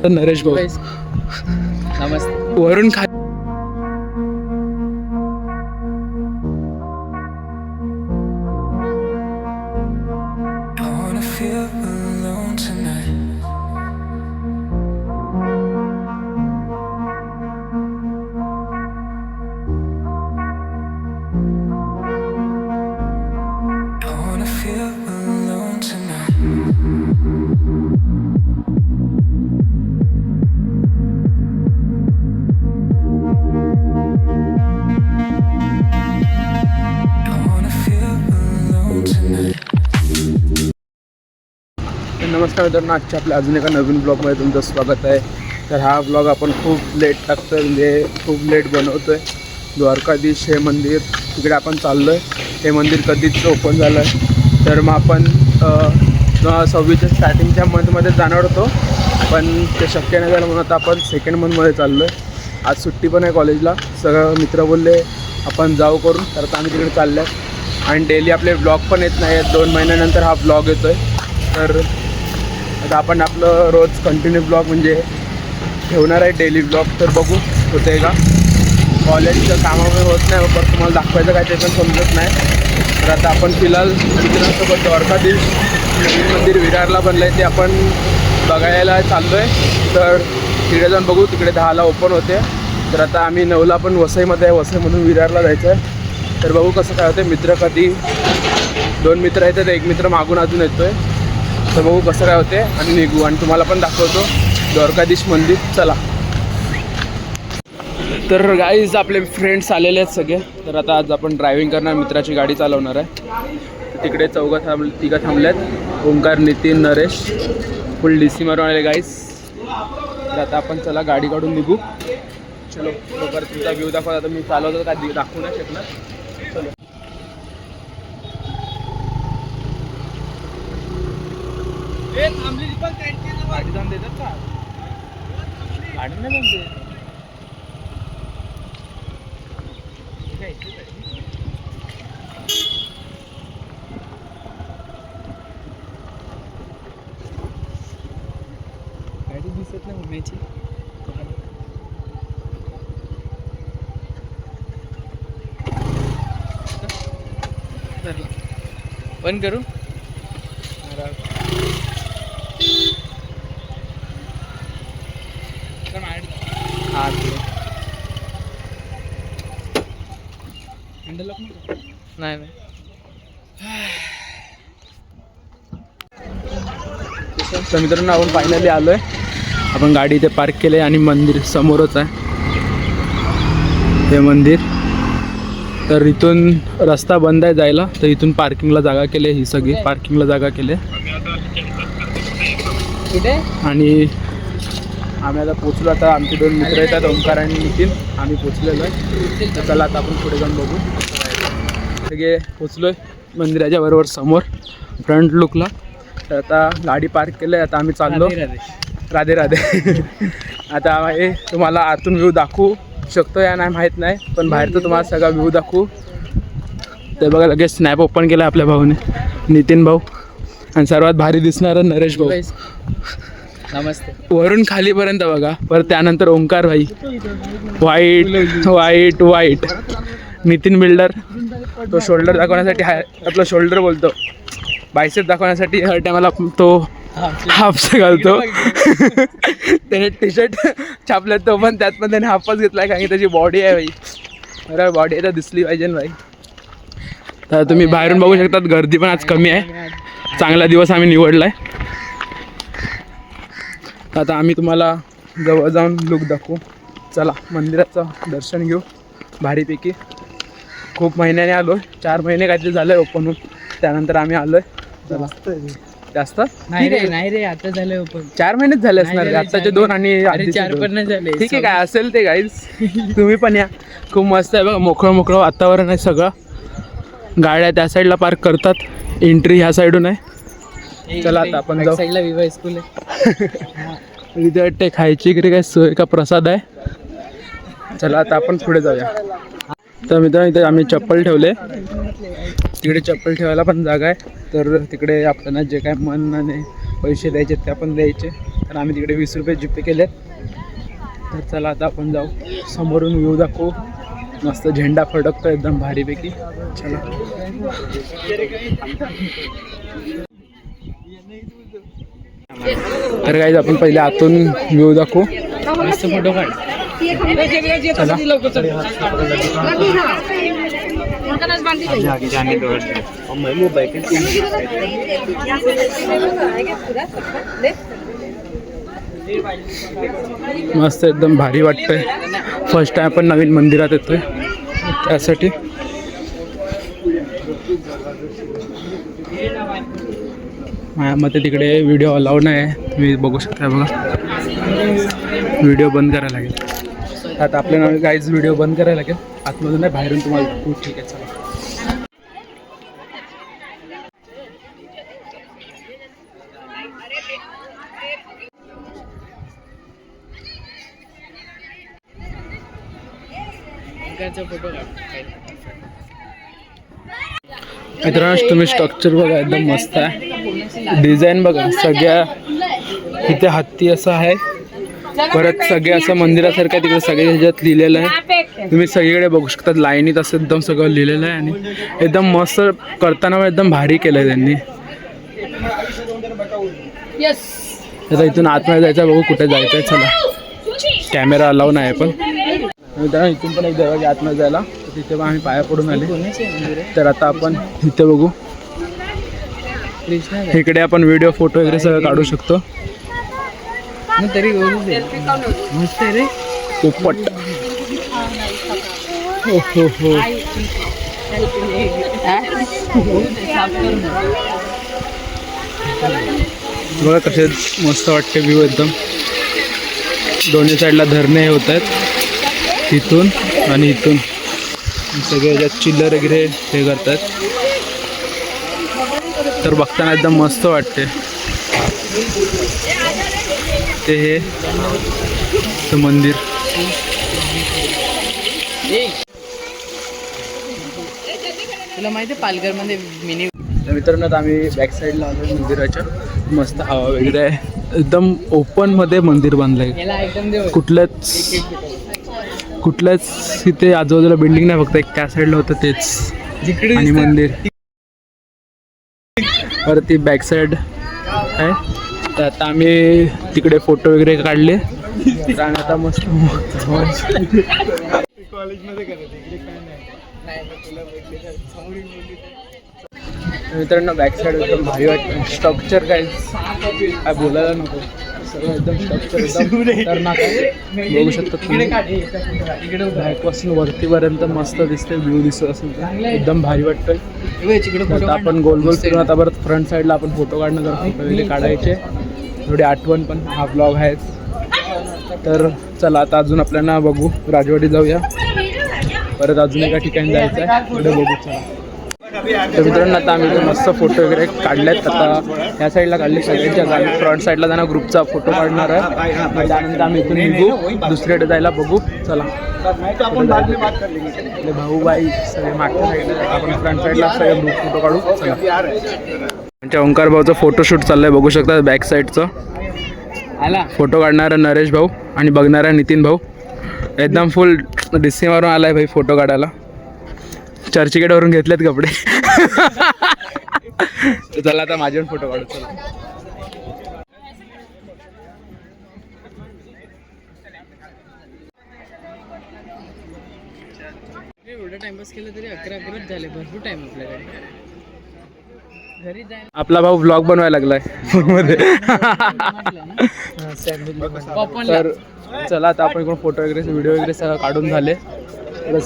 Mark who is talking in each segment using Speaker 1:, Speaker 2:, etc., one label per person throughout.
Speaker 1: नरेश भाऊ
Speaker 2: नमस्ते.
Speaker 1: वरून खा नमस्कार मित्रांनो, आजच्या आपल्या अजून एका नवीन ब्लॉगमध्ये तुमचं स्वागत आहे. तर हा ब्लॉग आपण खूप लेट टाकतो, म्हणजे खूप लेट बनवतो आहे. द्वारकाधीश हे मंदिर तिकडे आपण चाललो आहे. हे मंदिर कधीच ओपन झालं आहे. तर मग आपण 26च्या स्टार्टिंगच्या मंथमध्ये जाणार होतो, पण ते शक्य नाही झालं म्हणून आता आपण सेकंड मंथमध्ये चाललो आहे. आज सुट्टी पण आहे कॉलेजला. सगळं मित्र बोलले आपण जाऊ करून, तर आता आम्ही तिकडे चाललो आहे. आणि डेली आपले ब्लॉग पण येत नाही आहेत. 2 महिन्यानंतर हा ब्लॉग येतो आहे. तर आता आपण आपलं रोज कंटिन्यू ब्लॉग म्हणजे ठेवणार आहे, डेली ब्लॉग. तर बघू होते का. कॉलेजचं कामामुळे होत नाही, पण तुम्हाला दाखवायचं काय ते पण समजत नाही. तर आता आपण फिलहाल मित्रांसोबत द्वारकाधीश नवीन मंदिर विरारला बनलं आहे ते आपण बघायला चाललो आहे. तर तिकडे जाऊन बघू. तिकडे 10ला ओपन होते. तर आता आम्ही 9ला पण वसईमध्ये आहे. वसईमधून विरारला जायचं आहे. तर बघू कसं काय होतं. मित्र कधी 2 मित्र येतात, एक मित्र मागून अजून येतो आहे. तर बघू कसं काय होते आणि निघू आणि तुम्हाला पण दाखवतो द्वारकाधीश मंदिर. चला. तर गाईज आपले फ्रेंड्स आलेले आहेत सगळे. तर आता आज आपण ड्रायव्हिंग करणार, मित्राची गाडी चालवणार आहे. तिकडे तिघं थांबल्यात. ओंकार, नितीन, नरेश फुल DC मारून आले गाईज. तर आता आपण चला गाडी काढून निघू. चलो लवकर तुमचा व्ह्यू दाखवा. आता मी चालवतो का दाखवू नाही शकणार. चलो. गाडी जाऊन देतात का? गाडी नाही म्हणते. गाडी दिसत नाही उभ्याची. बंद करू. नाही नाही. तर मित्रांनो, आपण फायनली आलो आहे. आपण गाडी इथे पार्क केली आहे आणि मंदिर समोरच आहे हे मंदिर. तर इथून रस्ता बंद आहे जायला, तर इथून पार्किंगला जागा केली आहे. ही सगळी पार्किंगला जागा केली आहे. आणि आम्ही आता पोचलो. आता आमचे 2 मित्र येतात, ओंकार आणि नितीन. आम्ही पोचलेलो आहे. तर चला आता आपण पुढे जाऊन बघू. सगळे पोचलो आहे मंदिराच्या बरोबर समोर फ्रंट लुकला. तर आता गाडी पार्क केलं आहे. आता आम्ही चाललो. राधे राधे. आता हे तुम्हाला आतून व्ह्यू दाखवू शकतो या नाही माहीत नाही, पण बाहेरचं तुम्हाला सगळा व्ह्यू दाखवू. ते बघा, लगेच स्नॅप ओपन केला आपल्या भाऊने, नितीन भाऊ. आणि सर्वात भारी दिसणारं नरेश भाऊ.
Speaker 2: नमस्ते.
Speaker 1: वरून खालीपर्यंत बघा. परत त्यानंतर ओंकार भाई, वाईट वाईट वाईट. नितीन बिल्डर, तो शोल्डर दाखवण्यासाठी आपलं शोल्डर बोलतो, बायसेप दाखवण्यासाठी हर टायमाला तो हाफचं घालतो. त्याने टी-शर्ट छापल्यात, तो पण त्यात पण त्याने हाफच घेतला आहे, कारण की त्याची बॉडी आहे भाई. अरे बॉडी आता दिसली पाहिजे ना भाई. तर तुम्ही बाहेरून बघू शकतात, गर्दी पण आज कमी आहे. चांगला दिवस आम्ही निवडला आहे. आता आम्ही तुम्हाला जवळ जाऊन लुक दाखवू. चला मंदिराचं दर्शन घेऊ भारीपैकी. खूप महिन्याने आलो आहे, 4 महिने काहीतरी झालं आहे ओपन होऊन. त्यानंतर आम्ही आलो आहे. जास्त
Speaker 2: नाही रे आता झालं ओपन.
Speaker 1: 4 महिनेच झाले असणार. आत्ताचे 2 आणि
Speaker 2: 4 पण नाही झाले.
Speaker 1: ठीक आहे, काय असेल ते गाईज. तुम्ही पण या. खूप मस्त आहे बघा. मोकळं वातावरण आहे सगळं. गाड्या त्या साईडला पार्क करतात. एंट्री ह्या साईडून आहे. चला आता आपण जाऊ.
Speaker 2: साईडला विवा स्कूल आहे.
Speaker 1: इथे वाटते खायची इकडे काय सोय का प्रसाद आहे. चला आता आपण पुढे जाऊया. तर मित्रांनो, इथे आम्ही चप्पल ठेवले. तिकडे चप्पल ठेवायला पण जागा आहे. तर तिकडे आपल्याला जे काय मनाने पैसे द्यायचे ते आपण द्यायचे. तर आम्ही तिकडे 20 रुपये जीपे केले. तर चला आता आपण जाऊ, समोरून व्ह्यू दाखवू. मस्त झेंडा फडकतो एकदम भारीपैकी. चला तर गाईज आपण पहिले आतून व्ह्यू दाखवू.
Speaker 2: मस्त फोटो काढ.
Speaker 1: चला मस्त एकदम भारी वाटतंय. फर्स्ट टाइम आपण नवीन मंदिरात येतोय त्यासाठी. माझ्या मते तिकडे व्हिडिओ अलाउड नाही आहे, तुम्ही बघू शकता. बघा व्हिडिओ बंद करायला लागेल. आता आपल्याला गाईज व्हिडिओ बंद करायला लागेल. आतमधून नाही, बाहेरून तुम्हाला दाखवू. ठीक आहे चला.
Speaker 2: फोटो काढ.
Speaker 1: मित्रांनो तुम्ही स्ट्रक्चर बघा, एकदम मस्त आहे. डिझाईन बघा, सगळ्या इथे हत्ती असं आहे. परत सगळे असं मंदिरासारखं तिकडे सगळे ह्याच्यात लिहिलेलं आहे. तुम्ही सगळीकडे बघू शकता लाईनीत असं एकदम सगळं लिहिलेलं आहे. आणि एकदम मस्त करताना एकदम भारी केलं आहे त्यांनी. आता इथून आतमध्ये जायचं, बघू कुठे जायचं आहे. चला, कॅमेरा अलाव नाही पण मित्रांनो इथून पण एक दरवाजा आतमध्ये जायला. तर तिथे पण आम्ही पाया पडून आले. तर आता आपण इथे बघू, इकडे आपण व्हिडिओ फोटो वगैरे सगळं काढू शकतो.
Speaker 2: तरी मस्त आहे रे.
Speaker 1: पोपट. हो हो हो. बघा कसे मस्त वाटते व्ह्यू एकदम. दोन्ही साईडला धरणे होत आहेत इथून आणि इथून. सगळे याच्यात चिल्लर वगैरे हे करतात. तर बघताना एकदम मस्त वाटते. ते हे ते मंदिर.
Speaker 2: तुला माहिती आहे पालघरमध्ये मिनी.
Speaker 1: मित्रांनो आता आम्ही बॅक साईडला आलो मंदिराच्या. मस्त हवा वगैरे आहे, एकदम ओपनमध्ये मंदिर बांधलं आहे. कुठल्याच इथे आजूबाजूला बिल्डिंग नाही, फक्त एक त्या साईडला होतं तेच आणि मंदिर. परत ती बॅक साईड आहे. तर आता आम्ही तिकडे फोटो वगैरे काढले. आणि आता मस्त मित्रांनो बॅक साईड एकदम भारी वाटतं. स्ट्रक्चर काय बोलायला नको, सगळं एकदम स्ट्रक्चर एकदम खतरनाक आहे. बघू शकता तुम्ही, बॅकपासून वरतीपर्यंत मस्त दिसते. व्ह्यू दिसत असेल तर एकदम भारी वाटतं. आता आपण गोल गोल फिरून आता परत फ्रंट साईडला आपण फोटो काढणं, जर फोटो वगैरे काढायचे, थोडी आठवण पण. हा ब्लॉग आहे. तर चला आता अजून आपल्याला बघू, राजवाडी जाऊया. परत अजून एका ठिकाणी जायचं आहे, पुढे बघू. चला तर मित्रांनो आता आम्ही मस्त फोटो वगैरे काढलेत. आता ह्या साईडला काढले सगळ्यांच्या. आम्ही फ्रंट साईडला जाणार ग्रुपचा फोटो काढणार आहे. त्यानंतर आम्ही इथून निघू, दुसरीकडे जायला बघू. चला आपले भाऊ बाई सगळे मागच्या साईडला, आपण फ्रंट साईडला सगळे ग्रुप फोटो काढू. चला आमच्या ओंकार भाऊचं फोटोशूट चाललंय, बघू शकता बॅक साईडचं. फोटो काढणारा नरेश भाऊ आणि बघणारा नितीन भाऊ. एकदम फुल डिस्सी मारून आलाय भाई फोटो काढायला. चर्चगेटवरून घेतलेत कपडे. चला आता माझे पण फोटो काढू. चला
Speaker 2: एवढा टाइमपास केलं तरी 11 झाले. भरपूर टाइम आपल्याकडे. घरी जायला
Speaker 1: आपला भाऊ ब्लॉग बनवायला लागलाय फोनमध्ये. तर चला आता आपण इकडून फोटो वगैरे व्हिडिओ वगैरे सगळं काढून झाले.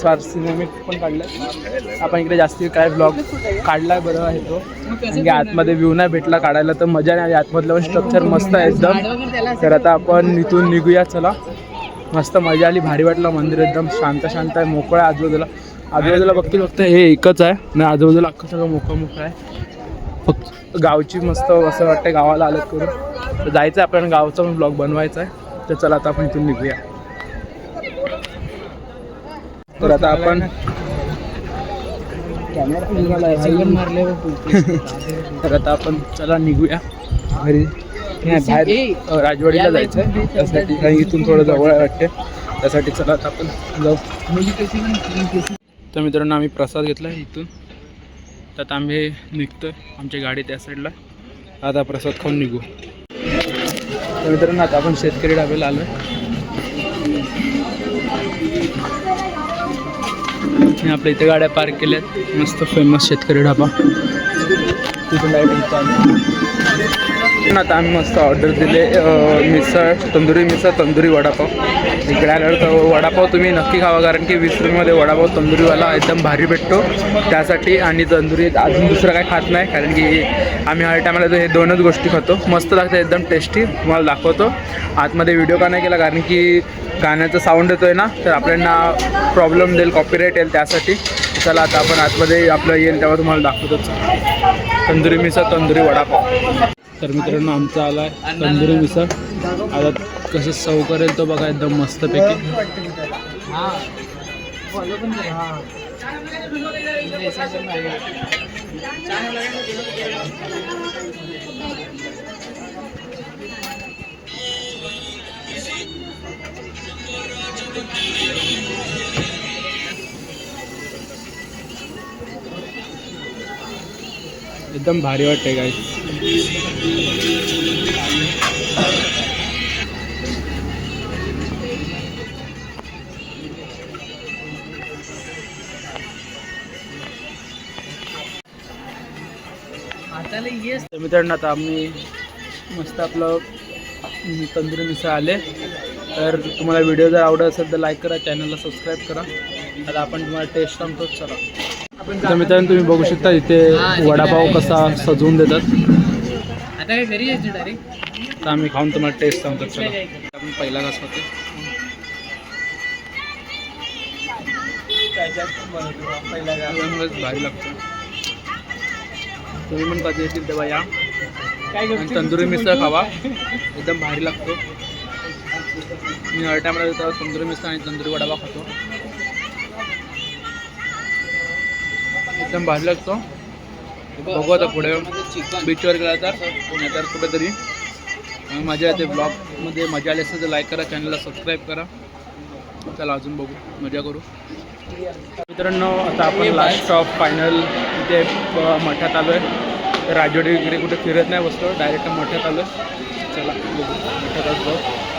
Speaker 1: फार सिनेमिक पण काढलं आपण इकडे. जास्ती काय ब्लॉग काढलाय बरं आहे तो, कारण की आतमध्ये व्ह्यू नाही भेटला काढायला, तर मजा नाही आली. आतमधलं पण स्ट्रक्चर मस्त आहे एकदम. तर आता आपण इथून निघूया. चला मस्त मजा आली, भारी वाटलं. मंदिर एकदम शांत शांत आहे, मोकळं आहे. आजूबाजूला बघतील फक्त हे एकच आहे आणि आजूबाजूला अख्खं सगळं मोकळं आहे. फक्त गावची मस्त असं वाटतं, गावाला आलं करून. तर जायचं आहे आपण, गावचा पण ब्लॉग बनवायचा आहे. तर चला आता आपण इथून निघूया. तर आता आपण तर आता आपण चला निघूया घरी. नाही बाहेर राजवाडीला जायचं आहे त्यासाठी, आणि इथून थोडं जवळ आहे वाटते त्यासाठी. चला आता आपण जाऊ. तर मित्रांनो आम्ही प्रसाद घेतला इथून, तर आता आम्ही निघतोय, आमची गाडी त्या साईडला. आता प्रसाद खाऊन निघू. तर मित्रांनो आता आपण शेतकरी ढाब्याला आलो आहे. आपल्या इथे गाड्या पार्क केल्यात, मस्त फेमस शेतकरी ढाबा. तिथून डायरेक्ट आता आम्ही मस्त ऑर्डर दिले मिसळ, तंदुरी मिसळ, तंदुरी वडापाव. इकडे आल्यावर तर वडापाव तुम्ही नक्की खावा, कारण की 20 रुपयामध्ये वडापाव तंदुरीवाला एकदम भारी भेटतो त्यासाठी. आणि तंदुरी अजून दुसरं काय खात नाही, कारण की आम्ही हर टायमाला हे दोनच गोष्टी खातो. मस्त लागतं, एकदम टेस्टी. तुम्हाला दाखवतो. आतमध्ये व्हिडिओ का नाही केला, कारण की गाण्याचा साऊंड येतो आहे ना, तर आपल्याला प्रॉब्लेम देईल, कॉपीराईट येईल त्यासाठी. चला आता आपण आतमध्ये आपलं येईल तेव्हा तुम्हाला दाखवतोच. तंदुरी मिसळ, तंदुरी वडापाव. तर मित्रांनो आमचा आला आहे तंदुरी मिसळ. आता कसं सर्व करेल तो बघा, एकदम मस्तपैकी. एकदम भारी वाटते गाईस. तर मित्रांनो आता आम्ही मस्त आपलं तंदुरी मिसळ आले. तर तुम्हाला व्हिडिओ जर आवडत असेल तर लाईक करा, चॅनलला सबस्क्राईब करा. आता आपण तुम्हाला टेस्ट सांगतो. चला. तर मित्रांनो तुम्ही बघू शकता इथे वडापाव कसा सजवून देतात.
Speaker 2: आता काय घरी यायचं डायरेक्ट.
Speaker 1: तर आम्ही खाऊन तुम्हाला टेस्ट सांगतो. चला आपण पहिला घास खातो. भारी लागतो. तुम्ही पण कधी येतील तेव्हा या आणि तंदुरी मिसळ खावा, एकदम भारी लागतो. मी हर टायमाला येतो तंदुरी मिसळ आणि तंदुरी वडापाव खातो, एकदम भारी लागतो. बघू आता पुढे बीचवर गेला तर, नाहीतर कुठेतरी मजा येते. ब्लॉगमध्ये मजा आली असेल तर लाईक करा, चॅनलला सबस्क्राईब करा. चला अजून बघू, मजा करू. मित्रांनो आता आपण लास्ट स्टॉप फायनल इथे मठात आलो आहे. तर राजवाडी वगैरे कुठे फिरत नाही बसतो, डायरेक्ट मठात आलो आहे. चला बघू मठात जाऊ.